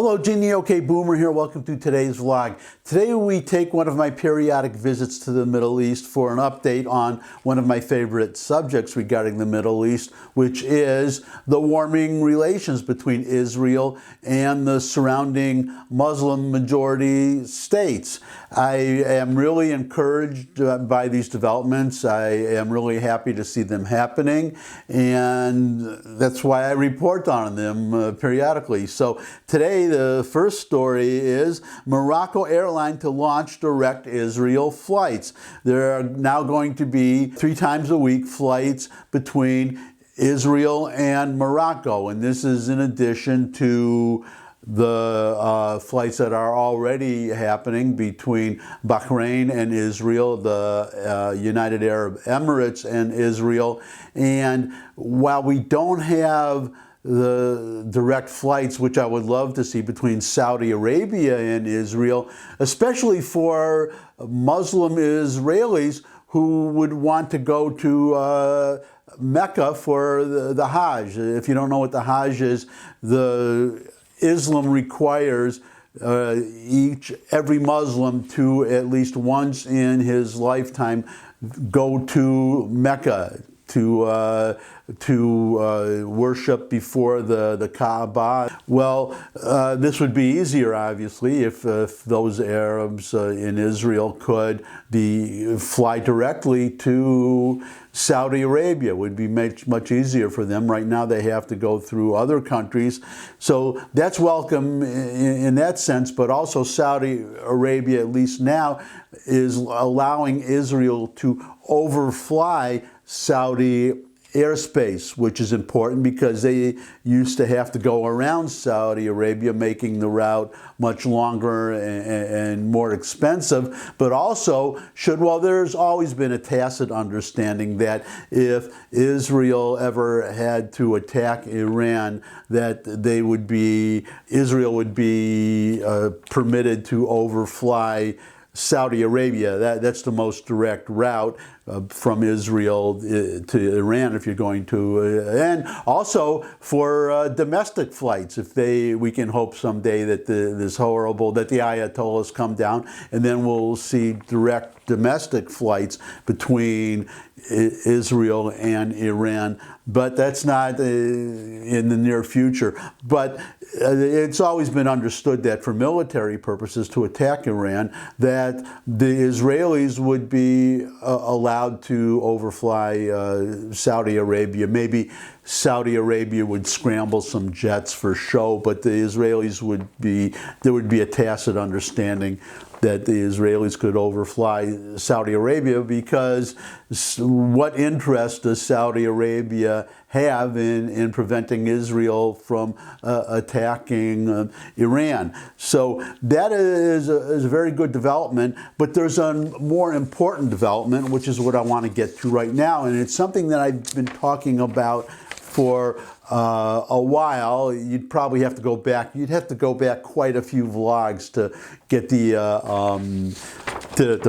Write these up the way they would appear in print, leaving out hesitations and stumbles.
Hello, Genie OK Boomer here. Welcome to today's vlog. Today we take one of my periodic visits to the Middle East for an update on one of my favorite subjects regarding the Middle East, which is the warming relations between Israel and the surrounding Muslim majority states. I am really encouraged by these developments. I am really happy to see them happening, and that's why I report on them periodically. So today the first story is Morocco airline to launch direct Israel flights. There are now going to be 3 times a week flights between Israel and Morocco, and this is in addition to the flights that are already happening between Bahrain and Israel, the United Arab Emirates and Israel. And while we don't have the direct flights, which I would love to see, between Saudi Arabia and Israel, especially for Muslim Israelis who would want to go to Mecca for the Hajj. If you don't know what the Hajj is, Islam requires every Muslim to at least once in his lifetime go to Mecca to worship before the Kaaba. Well, this would be easier, obviously, if those Arabs in Israel could fly directly to Saudi Arabia. It would be much easier for them. Right now they have to go through other countries. So that's welcome in that sense, but also Saudi Arabia, at least now, is allowing Israel to overfly Saudi airspace, which is important because they used to have to go around Saudi Arabia, making the route much longer and more expensive. But also there's always been a tacit understanding that if Israel ever had to attack Iran, that Israel would be permitted to overfly Saudi Arabia. That's the most direct route from Israel to Iran if you're going to, and also for domestic flights. We can hope someday that the Ayatollahs come down, and then we'll see direct domestic flights between Israel and Iran. But that's not in the near future. But it's always been understood that for military purposes to attack Iran, that the Israelis would be allowed to overfly Saudi Arabia. Maybe Saudi Arabia would scramble some jets for show, but there would be a tacit understanding that the Israelis could overfly Saudi Arabia, because what interest does Saudi Arabia have in preventing Israel from attacking Iran? So that is a very good development, but there's a more important development, which is what I want to get to right now, and it's something that I've been talking about for a while. You'd probably have to go back. You'd have to go back quite a few vlogs to get the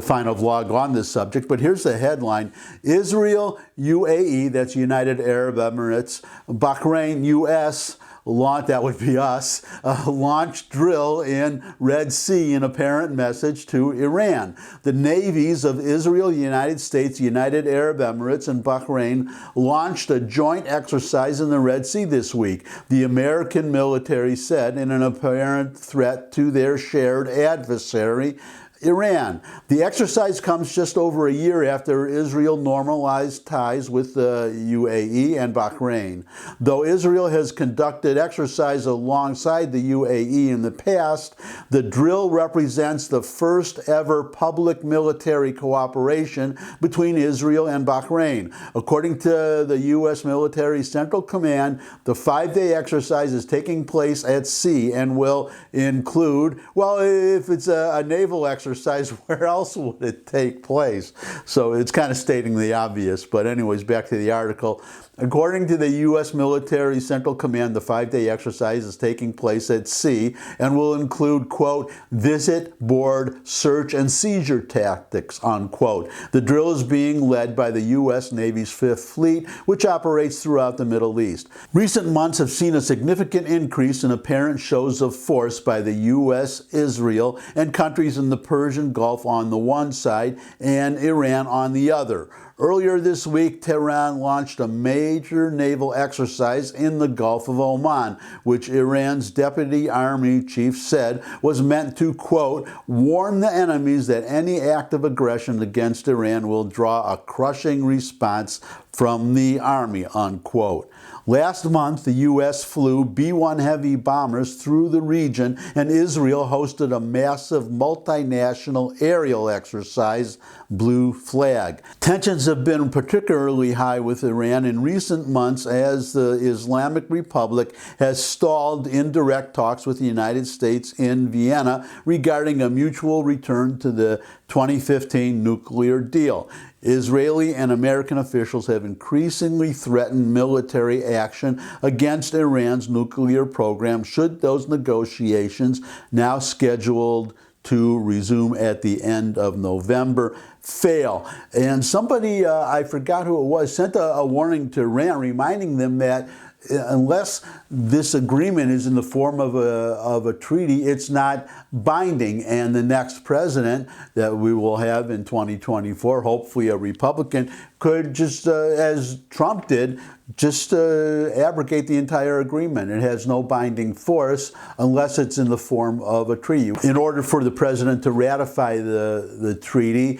final vlog on this subject. But here's the headline: Israel, UAE, that's United Arab Emirates, Bahrain, US, that would be us, launched drill in Red Sea in apparent message to Iran. The navies of Israel, United States, United Arab Emirates, and Bahrain launched a joint exercise in the Red Sea this week, the American military said, in an apparent threat to their shared adversary, Iran. The exercise comes just over a year after Israel normalized ties with the UAE and Bahrain. Though Israel has conducted exercise alongside the UAE in the past, the drill represents the first ever public military cooperation between Israel and Bahrain. According to the U.S. Military Central Command, the 5-day exercise is taking place at sea and will include, well, if it's a naval exercise, exercise, where else would it take place? So it's kind of stating the obvious. But anyways, back to the article. According to the U.S. Military Central Command, the 5-day exercise is taking place at sea and will include, quote, visit, board, search, and seizure tactics, unquote. The drill is being led by the U.S. Navy's 5th Fleet, which operates throughout the Middle East. Recent months have seen a significant increase in apparent shows of force by the U.S., Israel, and countries in the Persian Gulf on the one side and Iran on the other. Earlier this week, Tehran launched a major naval exercise in the Gulf of Oman, which Iran's deputy army chief said was meant to, quote, warn the enemies that any act of aggression against Iran will draw a crushing response from the army, unquote. Last month, the U.S. flew B-1 heavy bombers through the region, and Israel hosted a massive multinational aerial exercise, Blue Flag. Tensions have been particularly high with Iran in recent months as the Islamic Republic has stalled indirect talks with the United States in Vienna regarding a mutual return to the 2015 nuclear deal. Israeli and American officials have increasingly threatened military action against Iran's nuclear program should those negotiations, now scheduled to resume at the end of November, fail. And somebody, I forgot who it was, sent a warning to Iran, reminding them that unless this agreement is in the form of a treaty, it's not binding. And the next president that we will have in 2024, hopefully a Republican, could just, as Trump did, just abrogate the entire agreement. It has no binding force unless it's in the form of a treaty. In order for the president to ratify the treaty,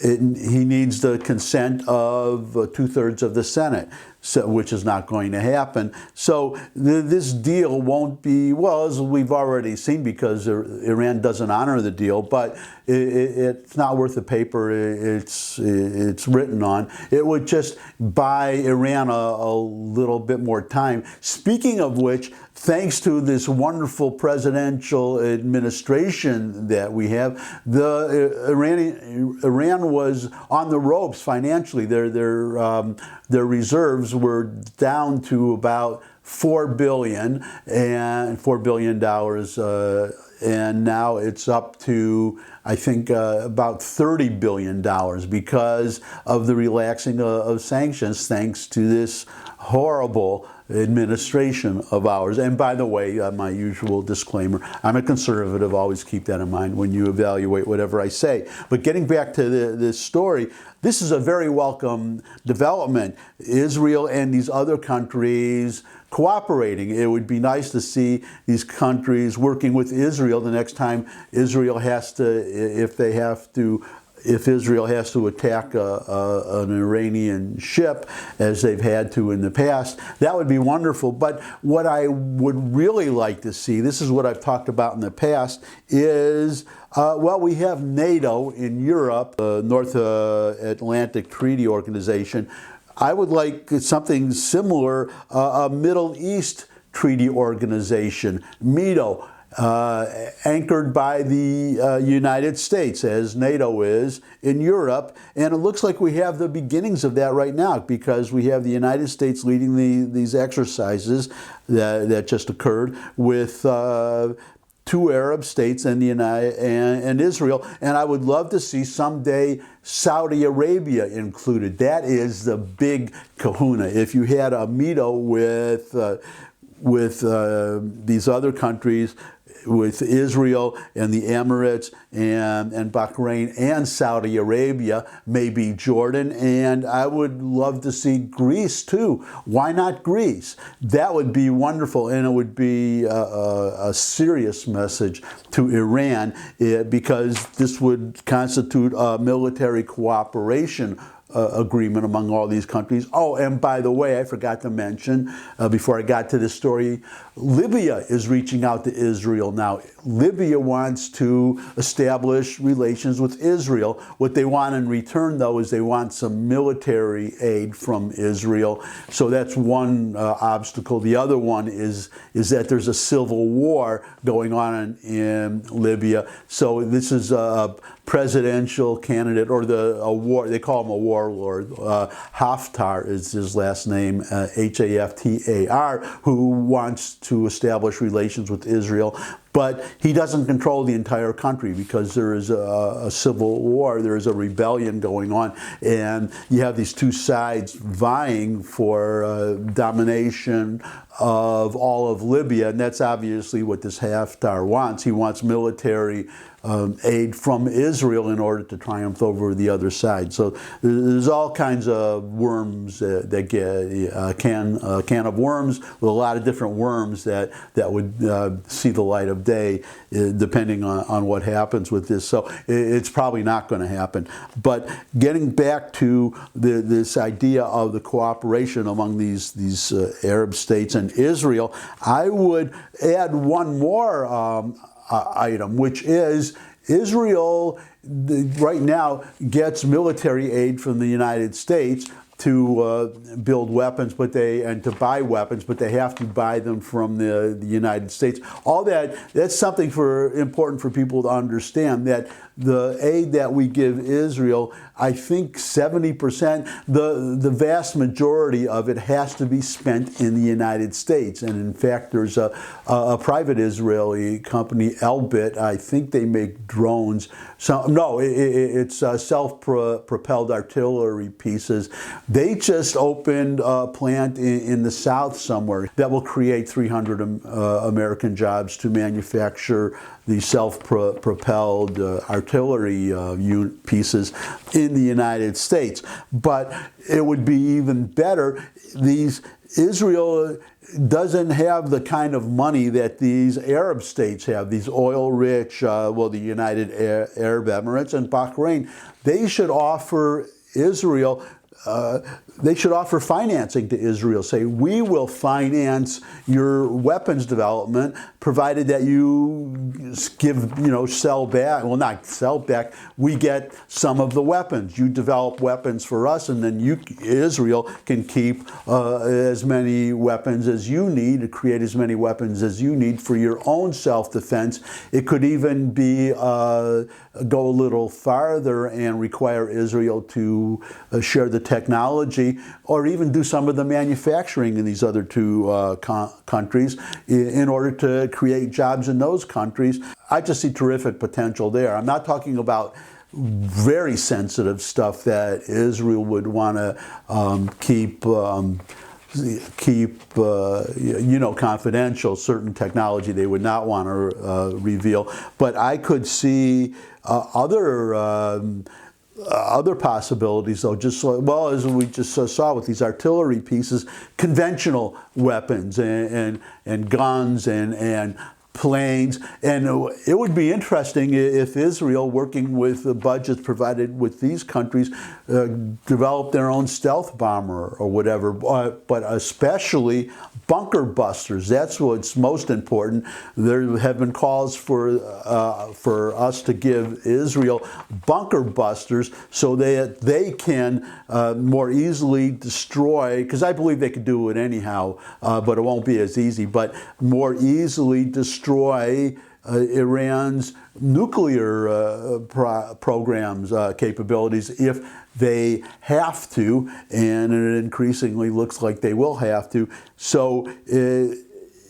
he needs the consent of 2/3 of the Senate, which is not going to happen. So this deal won't be, well, as we've already seen, because Iran doesn't honor the deal, but it's not worth the paper it's written on. It would just buy Iran a little bit more time. Speaking of which, thanks to this wonderful presidential administration that we have, Iran was on the ropes financially. Their reserves were down to about $4 billion, and now it's up to, I think, about $30 billion because of the relaxing of sanctions, thanks to this horrible administration of ours. And by the way, my usual disclaimer, I'm a conservative, always keep that in mind when you evaluate whatever I say. But getting back to this story, this is a very welcome development. Israel and these other countries cooperating. It would be nice to see these countries working with Israel the next time Israel has to, if Israel has to attack an Iranian ship, as they've had to in the past. That would be wonderful. But what I would really like to see, this is what I've talked about in the past, is, well, we have NATO in Europe, the North Atlantic Treaty Organization. I would like something similar, a Middle East Treaty Organization, METO, anchored by the United States, as NATO is in Europe. And it looks like we have the beginnings of that right now, because we have the United States leading these exercises that just occurred with 2 Arab states and Israel. And I would love to see someday Saudi Arabia included. That is the big kahuna. If you had a METO with these other countries, with Israel and the Emirates and Bahrain and Saudi Arabia, maybe Jordan, and I would love to see Greece too. Why not Greece? That would be wonderful, and it would be a serious message to Iran, because this would constitute a military cooperation agreement among all these countries. Oh, and by the way, I forgot to mention, before I got to this story, Libya is reaching out to Israel now. Libya wants to establish relations with Israel. What they want in return, though, is they want some military aid from Israel. So that's one obstacle. The other one is that there's a civil war going on in Libya. So this is a presidential candidate, or a war. They call him a warlord. Haftar is his last name, Haftar, who wants to establish relations with Israel. But he doesn't control the entire country because there is a civil war, there is a rebellion going on, and you have these two sides vying for domination of all of Libya, and that's obviously what this Haftar wants. He wants military aid from Israel in order to triumph over the other side. So there's all kinds of worms that get a can of worms with a lot of different worms that would see the light of day, depending on what happens with this. So it's probably not going to happen. But getting back to this idea of the cooperation among these Arab states and Israel, I would add one more item, which is Israel right now gets military aid from the United States to build weapons, and to buy weapons, but they have to buy them from the United States. All that's something important for people to understand, that the aid that we give Israel, I think 70%, the vast majority of it has to be spent in the United States. And in fact, there's a private Israeli company, Elbit, I think they make drones. It's self-propelled artillery pieces. They just opened a plant in the south somewhere that will create 300 American jobs to manufacture the self-propelled artillery pieces in the United States. But it would be even better. Israel doesn't have the kind of money that these Arab states have, these oil-rich, the United Arab Emirates and Bahrain. They should offer Israel they should offer financing to Israel. Say, we will finance your weapons development, provided that you sell back. Well, not sell back. We get some of the weapons. You develop weapons for us, and then Israel can keep as many weapons as you need, to create as many weapons as you need for your own self-defense. It could even be go a little farther and require Israel to share the technology, or even do some of the manufacturing in these other two countries in order to create jobs in those countries. I just see terrific potential there. I'm not talking about very sensitive stuff that Israel would want to keep confidential, certain technology they would not want to reveal. But I could see other possibilities, though, just as we just saw with these artillery pieces, conventional weapons and guns and planes. And it would be interesting if Israel, working with the budgets provided with these countries, developed their own stealth bomber or whatever, but especially bunker busters. That's what's most important. There have been calls for us to give Israel bunker busters so that they can more easily destroy, because I believe they could do it anyhow, but it won't be as easy, but more easily destroy Iran's nuclear programs, capabilities, if they have to, and it increasingly looks like they will have to. So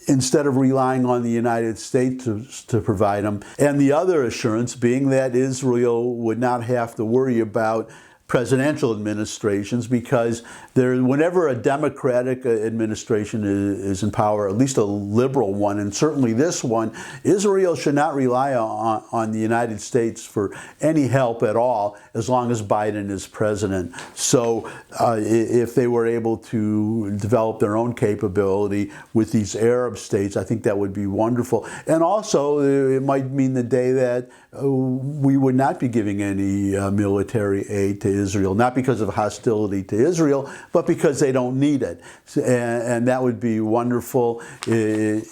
instead of relying on the United States to provide them, and the other assurance being that Israel would not have to worry about presidential administrations, because whenever a Democratic administration is in power, at least a liberal one, and certainly this one, Israel should not rely on the United States for any help at all, as long as Biden is president. So if they were able to develop their own capability with these Arab states, I think that would be wonderful. And also, it might mean the day that we would not be giving any military aid to Israel, not because of hostility to Israel, but because they don't need it. And that would be wonderful. I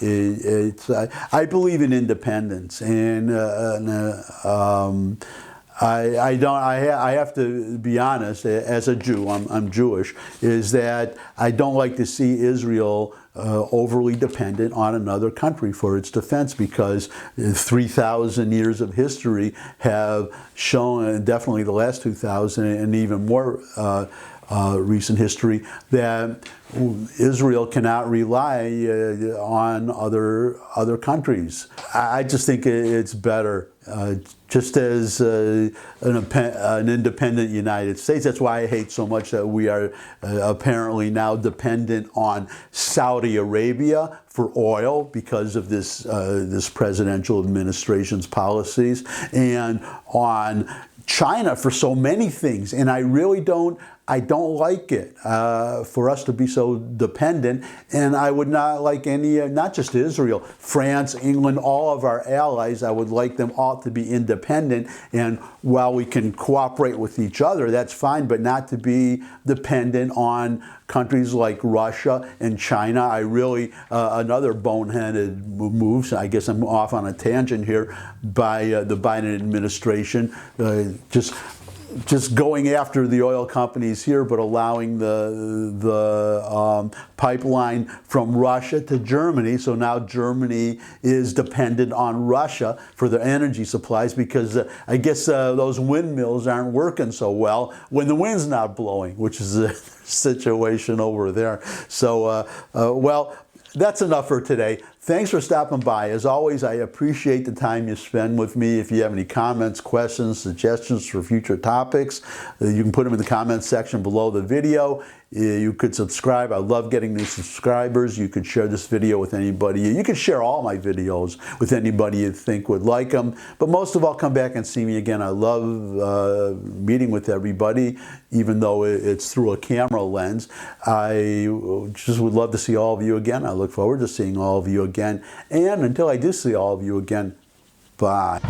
believe in independence, and I have to be honest, as a Jew, I'm Jewish, is that I don't like to see Israel overly dependent on another country for its defense, because 3,000 years of history have shown, and definitely the last 2,000 and even more recent history, that Israel cannot rely on other countries. I just think it's better, just as an independent United States. That's why I hate so much that we are apparently now dependent on Saudi Arabia for oil because of this presidential administration's policies, and on China for so many things. And I don't like it for us to be so dependent, and I would not like any, not just Israel, France, England, all of our allies, I would like them all to be independent, and while we can cooperate with each other, that's fine, but not to be dependent on countries like Russia and China. I really, another boneheaded move, I guess I'm off on a tangent here, by the Biden administration, just going after the oil companies here, but allowing the pipeline from Russia to Germany. So now Germany is dependent on Russia for their energy supplies, because I guess those windmills aren't working so well when the wind's not blowing, which is a situation over there. So, well, that's enough for today. Thanks for stopping by. As always, I appreciate the time you spend with me. If you have any comments, questions, suggestions for future topics, you can put them in the comments section below the video. You could subscribe. I love getting new subscribers. You could share this video with anybody. You could share all my videos with anybody you think would like them. But most of all, come back and see me again. I love meeting with everybody, even though it's through a camera lens. I just would love to see all of you again. I look forward to seeing all of you again. And until I do see all of you again, bye.